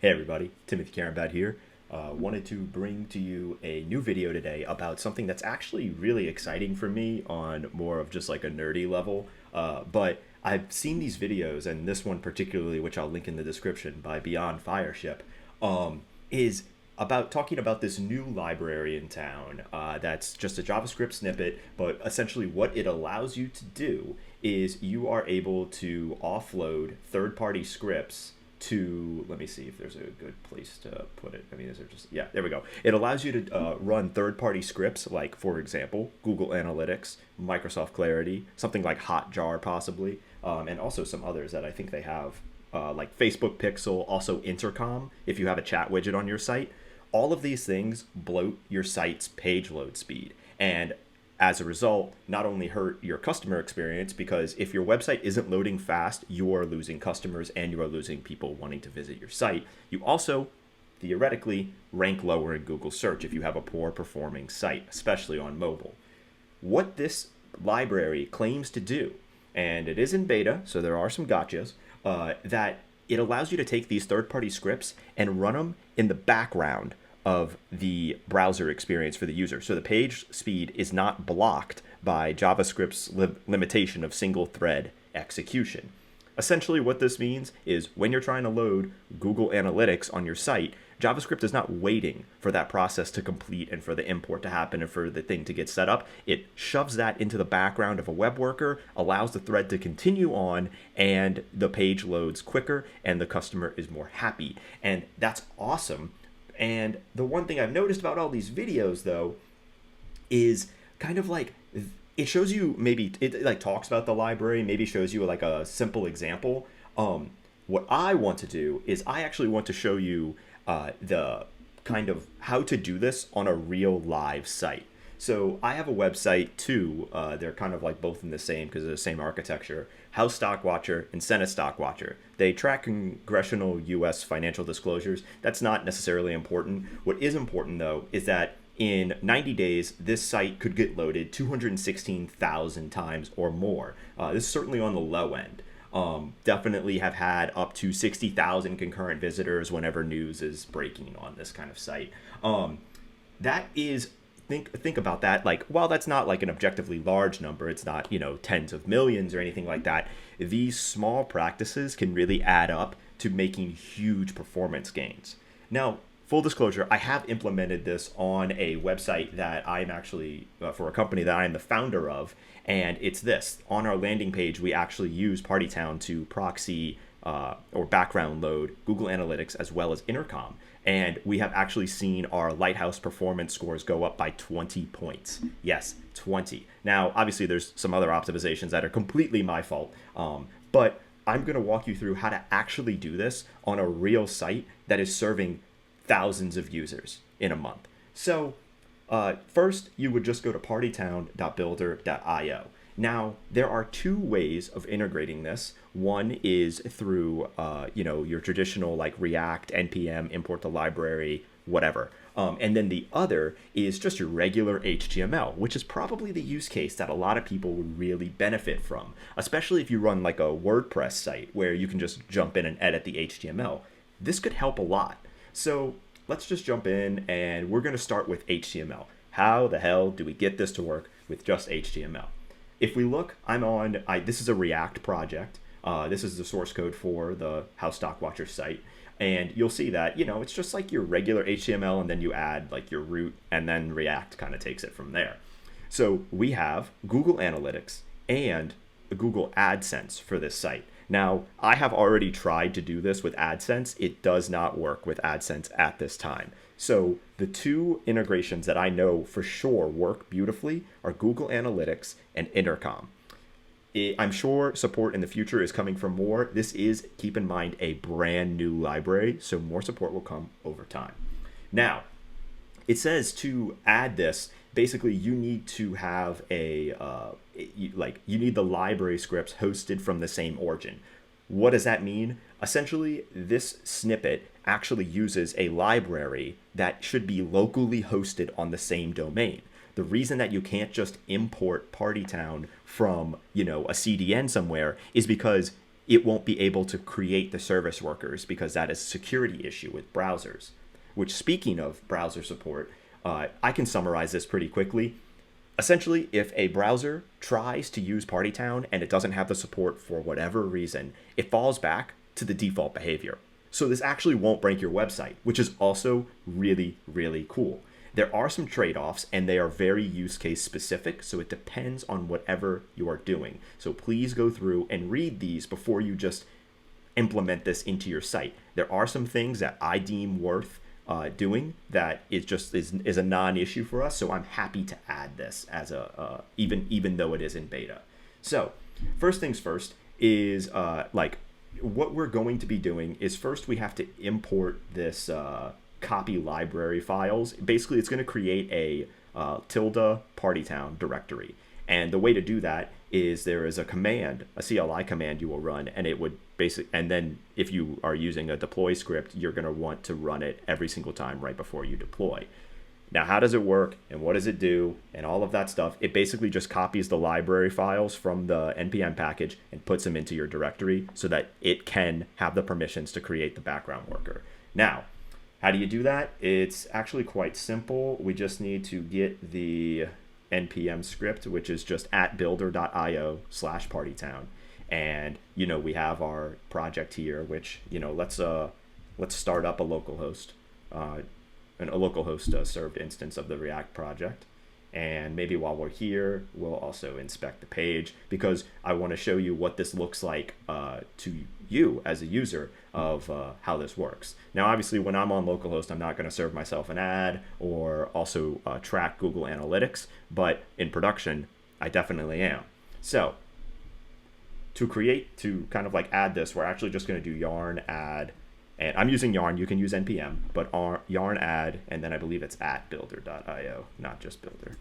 Hey everybody, Timothy Carambat here. Wanted to bring to you a new video today about something that's actually really exciting for me on more of just like a nerdy level. But I've seen these videos, and this one particularly, which I'll link in the description, by Beyond Fireship, is about talking about this new library in town that's just a JavaScript snippet, but essentially what it allows you to do is you are able to offload third-party scripts to, let me see if there's a good place to put it. I mean, these are just, yeah, there we go. It allows you to run third-party scripts like, for example, Google Analytics, Microsoft Clarity, something like Hotjar possibly, and also some others that I think they have, like Facebook Pixel, also Intercom, if you have a chat widget on your site. All of these things bloat your site's page load speed. And as a result, not only hurt your customer experience, because if your website isn't loading fast, you are losing customers and you are losing people wanting to visit your site. You also, theoretically, rank lower in Google search if you have a poor performing site, especially on mobile. What this library claims to do, and it is in beta, so there are some gotchas, that it allows you to take these third-party scripts and run them in the background of the browser experience for the user. So the page speed is not blocked by JavaScript's limitation of single thread execution. Essentially what this means is when you're trying to load Google Analytics on your site, JavaScript is not waiting for that process to complete and for the import to happen and for the thing to get set up. It shoves that into the background of a web worker, allows the thread to continue on, and the page loads quicker and the customer is more happy. And that's awesome. And the one thing I've noticed about all these videos, though, is kind of like it shows you, maybe it like talks about the library, maybe shows you like a simple example. What I want to do is I actually want to show you the kind of how to do this on a real live site. So I have a website too. They're kind of like both in the same because they're the same architecture. House Stock Watcher and Senate Stock Watcher. They track congressional U.S. financial disclosures. That's not necessarily important. What is important, though, is that in 90 days, this site could get loaded 216,000 times or more. This is certainly on the low end. Definitely have had up to 60,000 concurrent visitors whenever news is breaking on this kind of site. That is... Think about that. Like, while that's not like an objectively large number, it's not, tens of millions or anything like that. These small practices can really add up to making huge performance gains. Now, full disclosure, I have implemented this on a website that I'm actually, for a company that I'm the founder of, and it's this. On our landing page, we actually use Partytown to proxy or background load Google Analytics as well as Intercom. And we have actually seen our Lighthouse performance scores go up by 20 points. Yes, 20. Now, obviously, there's some other optimizations that are completely my fault. But I'm going to walk you through how to actually do this on a real site that is serving thousands of users in a month. So first, you would just go to partytown.builder.io. Now, there are two ways of integrating this. One is through, your traditional like React, NPM, import to library, whatever. And then the other is just your regular HTML, which is probably the use case that a lot of people would really benefit from, especially if you run like a WordPress site where you can just jump in and edit the HTML. This could help a lot. So let's just jump in and we're going to start with HTML. How the hell do we get this to work with just HTML? If we look, this is a React project. This is the source code for the House Stock Watcher site. And you'll see that, it's just like your regular HTML, and then you add like your root, and then React kind of takes it from there. So we have Google Analytics and Google AdSense for this site. Now, I have already tried to do this with AdSense. It does not work with AdSense at this time. So the two integrations that I know for sure work beautifully are Google Analytics and Intercom. I'm sure support in the future is coming from more. This is, keep in mind, a brand new library, so more support will come over time. Now, it says to add this, basically you need to have you need the library scripts hosted from the same origin. What does that mean? Essentially, this snippet actually uses a library that should be locally hosted on the same domain. The reason that you can't just import Partytown from, a CDN somewhere is because it won't be able to create the service workers because that is a security issue with browsers. Which, speaking of browser support, I can summarize this pretty quickly. Essentially, if a browser tries to use Partytown and it doesn't have the support for whatever reason, it falls back to the default behavior. So this actually won't break your website, which is also really, really cool. There are some trade-offs, and they are very use case specific, so it depends on whatever you are doing. So please go through and read these before you just implement this into your site. There are some things that I deem worth doing that is a non-issue for us, so I'm happy to add this as a even though it is in beta. So first things first is what we're going to be doing is first we have to import this copy library files. Basically, it's going to create a tilde Partytown directory. And the way to do that is there is a command, a CLI command you will run, and it would basically, and then if you are using a deploy script, you're going to want to run it every single time right before you deploy. Now, how does it work and what does it do and all of that stuff? It basically just copies the library files from the NPM package and puts them into your directory so that it can have the permissions to create the background worker. Now, how do you do that? It's actually quite simple. We just need to get the npm script, which is just at builder.io/partytown. And, we have our project here, which, let's start up a localhost, a localhost served instance of the React project. And maybe while we're here, we'll also inspect the page because I want to show you what this looks like to you as a user of how this works. Now, obviously, when I'm on localhost, I'm not going to serve myself an ad or also track Google Analytics, but in production, I definitely am. So to kind of add this, we're actually just going to do yarn add. And I'm using yarn, you can use npm, but yarn add, and then I believe it's at builder.io, not just builder.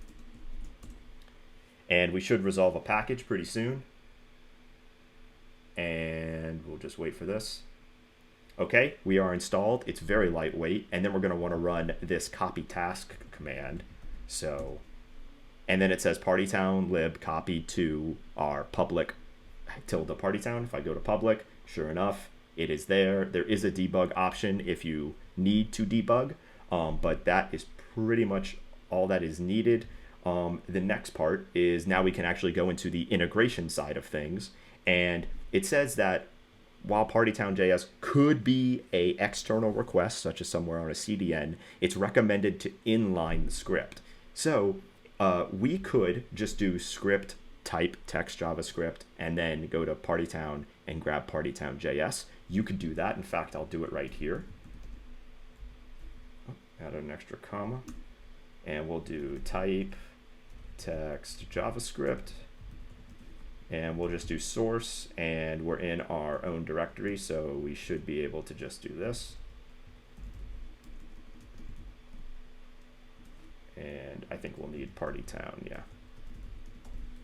And we should resolve a package pretty soon. And we'll just wait for this. Okay, we are installed. It's very lightweight. And then we're going to want to run this copy task command. So, and then it says Partytown lib copy to our public tilde Partytown. If I go to public, sure enough, it is there. There is a debug option if you need to debug, but that is pretty much all that is needed. The next part is now we can actually go into the integration side of things. And it says that while Partytown.js could be an external request, such as somewhere on a CDN, it's recommended to inline the script. So we could just do script type text JavaScript and then go to Partytown and grab Partytown.js. You could do that. In fact, I'll do it right here. Add an extra comma. And we'll do type text JavaScript. And we'll just do source. And we're in our own directory, so we should be able to just do this. And I think we'll need Partytown, yeah.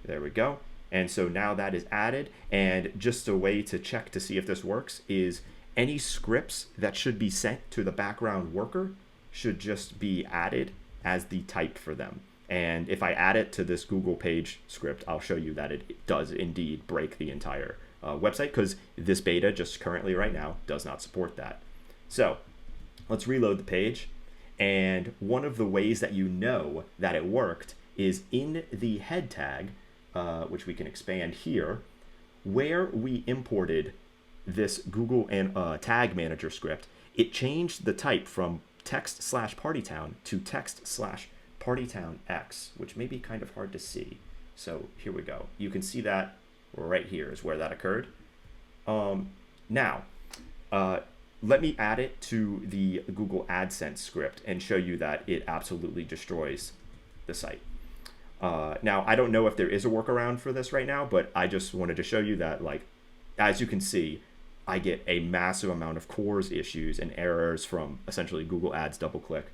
There we go. And so now that is added, and just a way to check to see if this works is any scripts that should be sent to the background worker should just be added as the type for them. And if I add it to this Google page script, I'll show you that it does indeed break the entire website because this beta just currently right now does not support that. So let's reload the page. And one of the ways that you know that it worked is in the head tag, which we can expand here, where we imported this Google and tag manager script, it changed the type from text/Partytown to text/PartytownX, which may be kind of hard to see. So here we go. You can see that right here is where that occurred. Now, let me add it to the Google AdSense script and show you that it absolutely destroys the site. Now, I don't know if there is a workaround for this right now, but I just wanted to show you that, as you can see, I get a massive amount of CORS issues and errors from essentially Google Ads DoubleClick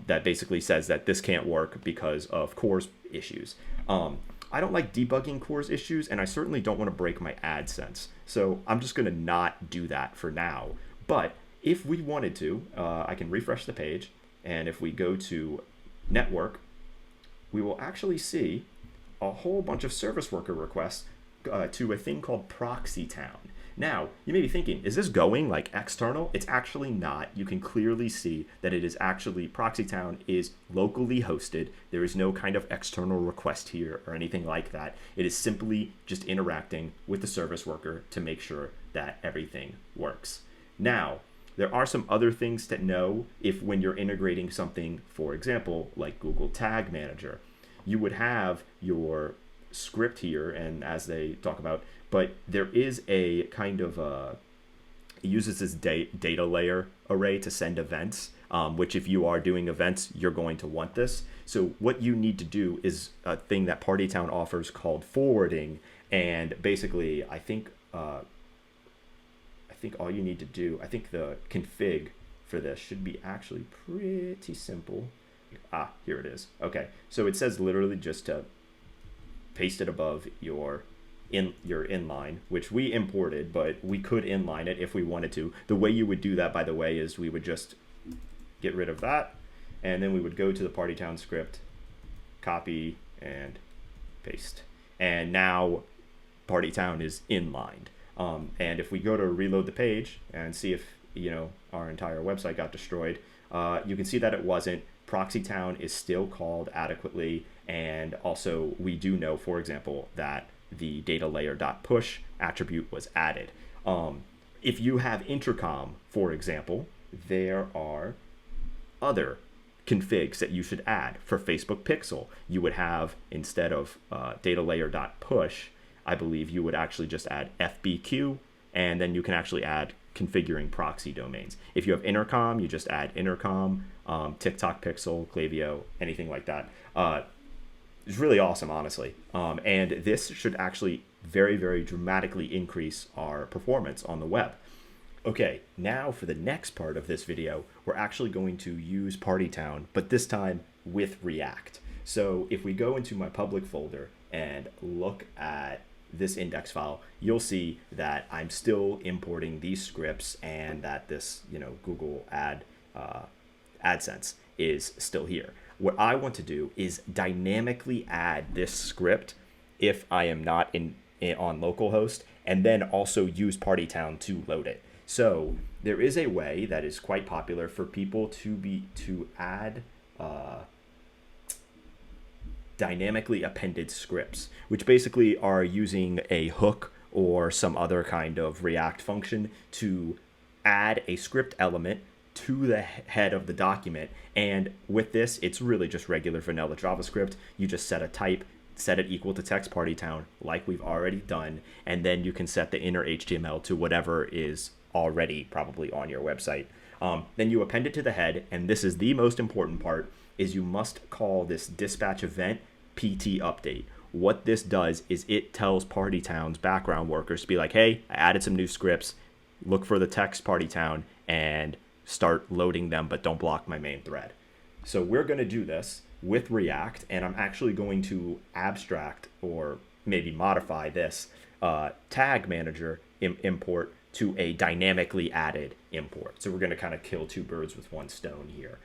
that basically says that this can't work because of CORS issues. I don't like debugging CORS issues, and I certainly don't want to break my AdSense. So I'm just going to not do that for now. But if we wanted to, I can refresh the page, and if we go to network, we will actually see a whole bunch of service worker requests to a thing called Partytown. Now, you may be thinking, is this going like external? It's actually not. You can clearly see that it is actually, Partytown is locally hosted. There is no kind of external request here or anything like that. It is simply just interacting with the service worker to make sure that everything works. Now, there are some other things to know if when you're integrating something, for example, like Google Tag Manager, you would have your script here, and as they talk about, but there is a kind of it uses this data layer array to send events, which if you are doing events, you're going to want this. So what you need to do is a thing that Partytown offers called forwarding, and basically I think all you need to do, I think the config for this should be actually pretty simple. Here it is. Okay, so it says literally just to paste it above your inline, which we imported, but we could inline it if we wanted to. The way you would do that, by the way, is we would just get rid of that, and then we would go to the Partytown script, copy and paste, and now Partytown is inlined. And if we go to reload the page and see if our entire website got destroyed, you can see that it wasn't. Partytown is still called adequately, and also we do know, for example, that the data layer.push attribute was added. If you have intercom, for example, there are other configs that you should add. For Facebook Pixel, you would have, instead of data layer.push, I believe you would actually just add FBQ, and then you can actually add configuring proxy domains. If you have intercom, you just add intercom, TikTok Pixel, Klaviyo, anything like that. It's really awesome, honestly. And this should actually very, very dramatically increase our performance on the web. Okay, now for the next part of this video, we're actually going to use Partytown, but this time with React. So if we go into my public folder and look at this index file, you'll see that I'm still importing these scripts and that this, Google AdSense is still here. What I want to do is dynamically add this script if I am not on localhost, and then also use Partytown to load it. So there is a way that is quite popular for people to add dynamically appended scripts, which basically are using a hook or some other kind of React function to add a script element to the head of the document. And with this, it's really just regular vanilla JavaScript. You just set a type, set it equal to text Partytown like we've already done, and then you can set the inner HTML to whatever is already probably on your website. Then you append it to the head, and this is the most important part, is you must call this dispatch event PT update. What this does is it tells Partytown's background workers to be like, hey, I added some new scripts, look for the text Partytown and start loading them, but don't block my main thread. So we're going to do this with React, and I'm actually going to abstract or maybe modify this tag manager import to a dynamically added import. So we're going to kind of kill two birds with one stone here.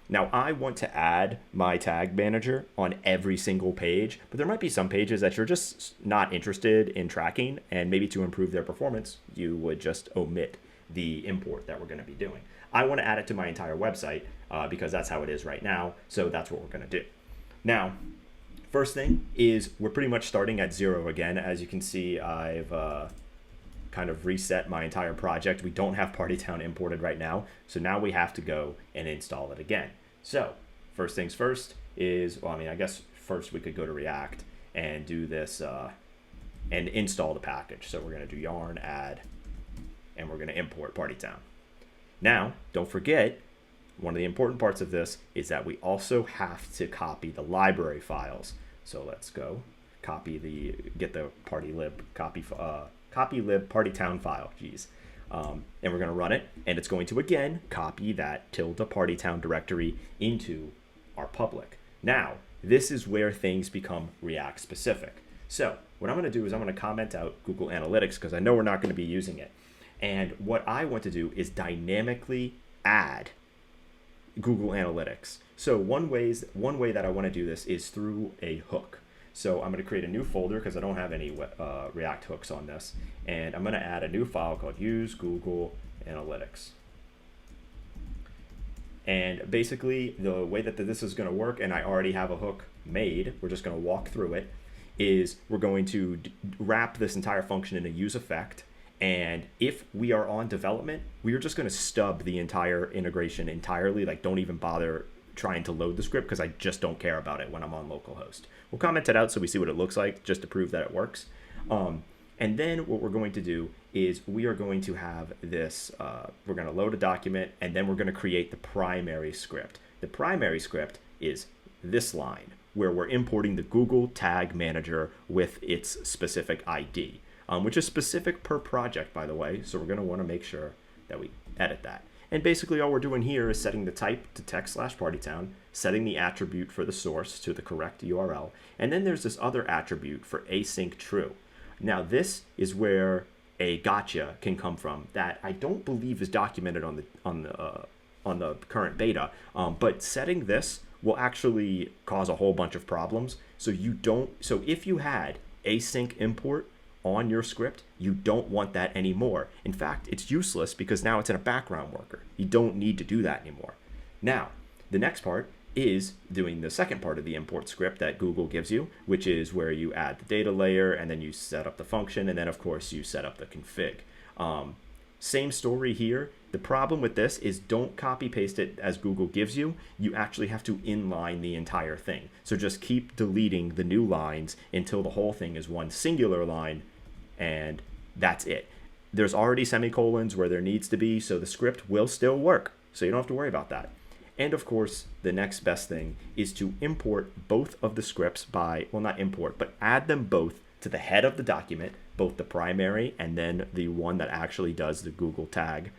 Now I want to add my tag manager on every single page, but there might be some pages that you're just not interested in tracking, and maybe to improve their performance, you would just omit the import that we're going to be doing. I want to add it to my entire website because that's how it is right now. So that's what we're going to do. Now, first thing is we're pretty much starting at 0 again. As you can see, I've kind of reset my entire project. We don't have Partytown imported right now. So now we have to go and install it again. So first things first is, I guess first we could go to React and do this and install the package. So we're going to do yarn add, and we're going to import Partytown. Now, don't forget, one of the important parts of this is that we also have to copy the library files. So let's go get the copy lib Partytown file, and we're going to run it, and it's going to again copy that ~Partytown directory into our public. Now, this is where things become React specific. So what I'm going to do is I'm going to comment out Google Analytics because I know we're not going to be using it. And what I want to do is dynamically add Google Analytics. So one way that I want to do this is through a hook. So I'm going to create a new folder because I don't have any React hooks on this. And I'm going to add a new file called use Google Analytics. And basically the way that this is going to work, and I already have a hook made, we're just going to walk through it, is we're going to wrap this entire function in a use effect. And if we are on development, we are just going to stub the entire integration entirely. Like, don't even bother trying to load the script because I just don't care about it when I'm on localhost. We'll comment it out so we see what it looks like just to prove that it works. And then what we're going to do is we are going to have this, we're going to load a document, and then we're going to create the primary script. The primary script is this line where we're importing the Google Tag Manager with its specific ID, which is specific per project, by the way. So we're going to want to make sure that we edit that. And basically all we're doing here is setting the type to text/Partytown, setting the attribute for the source to the correct URL, and then there's this other attribute for async true. Now this is where a gotcha can come from that I don't believe is documented on the current beta, but setting this will actually cause a whole bunch of problems. So if you had async import on your script, you don't want that anymore. In fact, it's useless because now it's in a background worker. You don't need to do that anymore. Now, the next part is doing the second part of the import script that Google gives you, which is where you add the data layer and then you set up the function, and then of course you set up the config. Same story here. The problem with this is don't copy paste it as Google gives you. You actually have to inline the entire thing. So just keep deleting the new lines until the whole thing is one singular line, and that's it. There's already semicolons where there needs to be, so the script will still work. So you don't have to worry about that. And of course, the next best thing is to import both of the scripts not import, but add them both to the head of the document, both the primary and then the one that actually does the Google tag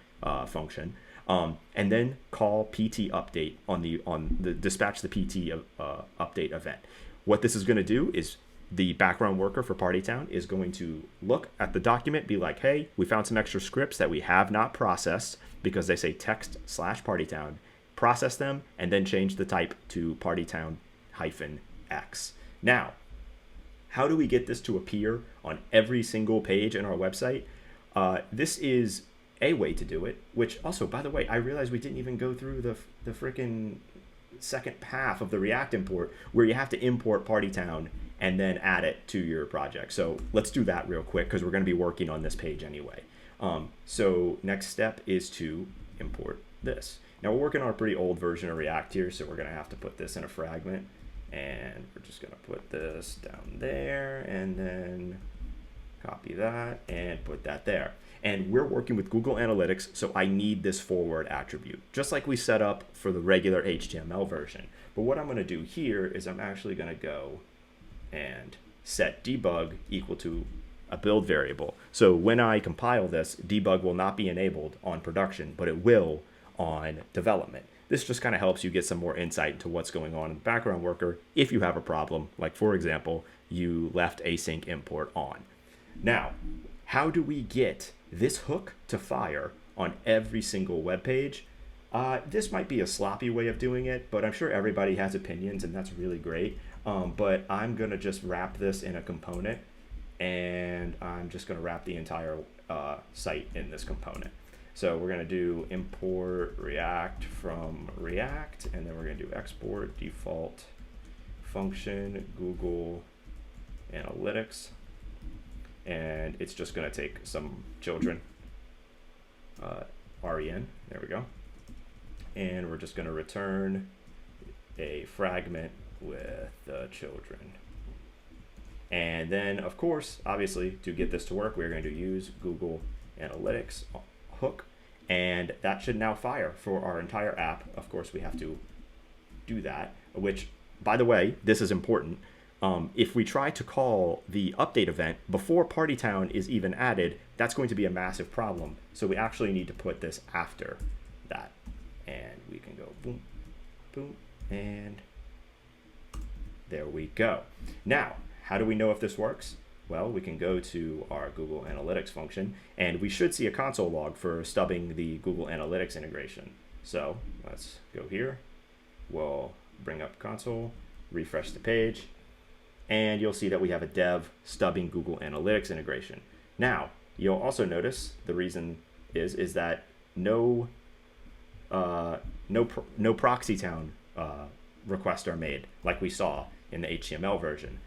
function. And then call PT update on the dispatch the PT update event. What this is going to do is the background worker for Partytown is going to look at the document, be like, hey, we found some extra scripts that we have not processed because they say text/Partytown. Process them, and then change the type to Partytown-X. Now, how do we get this to appear on every single page in our website? This is a way to do it, which also, by the way, I realized we didn't even go through the freaking second half of the React import where you have to import Partytown and then add it to your project. So let's do that real quick because we're going to be working on this page anyway. So next step is to import this. Now we're working on a pretty old version of React here, so we're going to have to put this in a fragment, and we're just going to put this down there and then copy that and put that there. And we're working with Google Analytics, so I need this forward attribute, just like we set up for the regular HTML version. But what I'm going to do here is I'm actually going to go and set debug equal to a build variable. So when I compile this, debug will not be enabled on production, but it will on development. This just kind of helps you get some more insight into what's going on in the background worker if you have a problem, like for example, you left async import on. Now, how do we get this hook to fire on every single web page? This might be a sloppy way of doing it, but I'm sure everybody has opinions, and that's really great. But I'm gonna just wrap this in a component, and I'm just gonna wrap the entire site in this component. So we're going to do import React from React, and then we're going to do export default function Google Analytics, and it's just going to take some children, REN, there we go, and we're just going to return a fragment with the children. And then, of course, obviously, to get this to work, we're going to use Google Analytics hook, and that should now fire for our entire app. Of course, we have to do that, which, by the way, this is important. If we try to call the update event before Partytown is even added, that's going to be a massive problem. So we actually need to put this after that. And we can go boom, boom, and there we go. Now, how do we know if this works? Well, we can go to our Google Analytics function, and we should see a console log for stubbing the Google Analytics integration. So let's go here. We'll bring up console, refresh the page, and you'll see that we have a dev stubbing Google Analytics integration. Now, you'll also notice the reason is that no Partytown requests are made like we saw in the HTML version.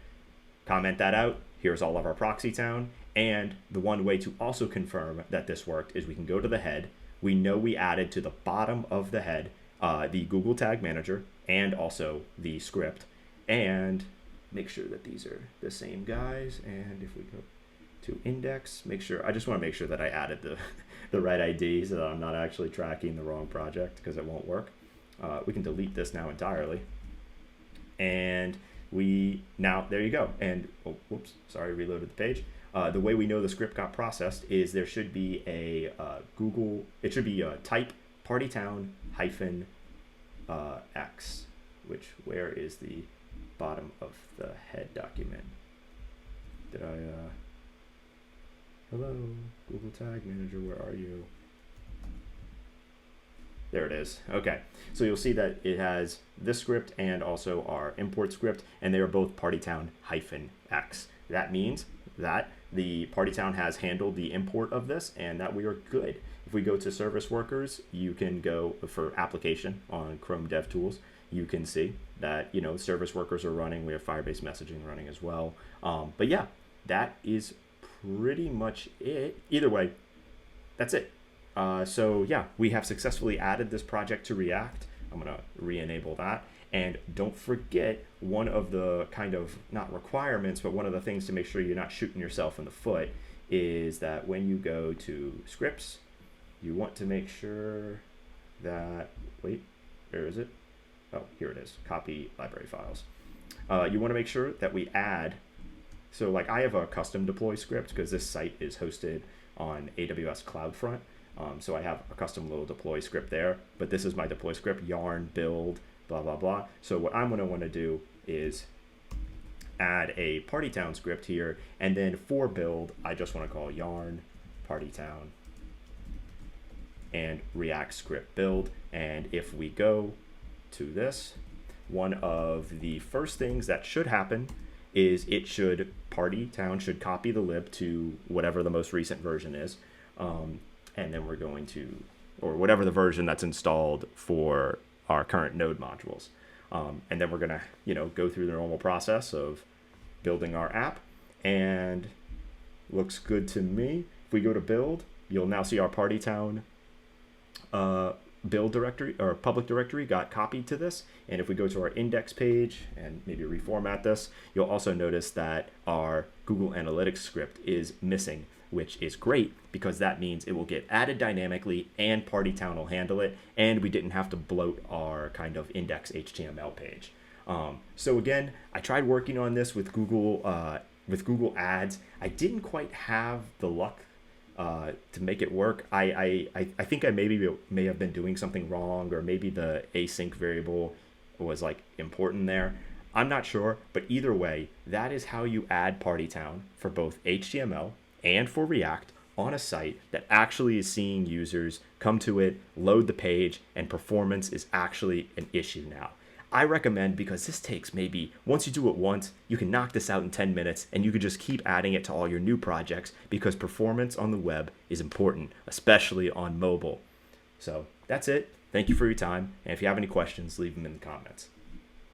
Comment that out. Here's all of our Partytown. And the one way to also confirm that this worked is we can go to the head. We know we added to the bottom of the head the Google Tag Manager and also the script. And make sure that these are the same guys. And if we go to index, I just want to make sure that I added the right ID so that I'm not actually tracking the wrong project, because it won't work. We can delete this now entirely. And there you go. And whoops, sorry, reloaded the page. The way we know the script got processed is there should be a type Partytown hyphen X, where is the bottom of the head document? Did I, hello, Google Tag Manager, where are you? There it is. Okay, so you'll see that it has this script and also our import script, and they are both Partytown hyphen X. That means that the Partytown has handled the import of this and that we are good. If we go to service workers, you can go for application on Chrome DevTools. You can see that, service workers are running. We have Firebase messaging running as well. But yeah, that is pretty much it. Either way, that's it. So yeah, we have successfully added this project to React. I'm going to re-enable that. And don't forget, one of the kind of, not requirements, but one of the things to make sure you're not shooting yourself in the foot is that when you go to scripts, you want to make sure that, wait, where is it? Oh, here it is, copy library files. You want to make sure that we add, so like I have a custom deploy script because this site is hosted on AWS CloudFront. So I have a custom little deploy script there, but this is my deploy script, yarn build, blah, blah, blah. So what I'm going to want to do is add a Partytown script here, and then for build, I just want to call yarn Partytown and React script build. And if we go to this, one of the first things that should happen is Partytown should copy the lib to whatever the most recent version is. And then we're going to, or whatever the version that's installed for our current node modules. And then we're going to, go through the normal process of building our app, and looks good to me. If we go to build, you'll now see our Partytown build directory or public directory got copied to this. And if we go to our index page and maybe reformat this, you'll also notice that our Google Analytics script is missing, which is great because that means it will get added dynamically and Partytown will handle it, and we didn't have to bloat our kind of index HTML page. So again, I tried working on this with Google Ads. I didn't quite have the luck to make it work. I think I may have been doing something wrong, or maybe the async variable was like important there. I'm not sure, but either way, that is how you add Partytown for both HTML and for React on a site that actually is seeing users come to it, load the page, and performance is actually an issue now. I recommend, because this takes maybe, once you do it once, you can knock this out in 10 minutes and you can just keep adding it to all your new projects, because performance on the web is important, especially on mobile. So that's it. Thank you for your time. And if you have any questions, leave them in the comments.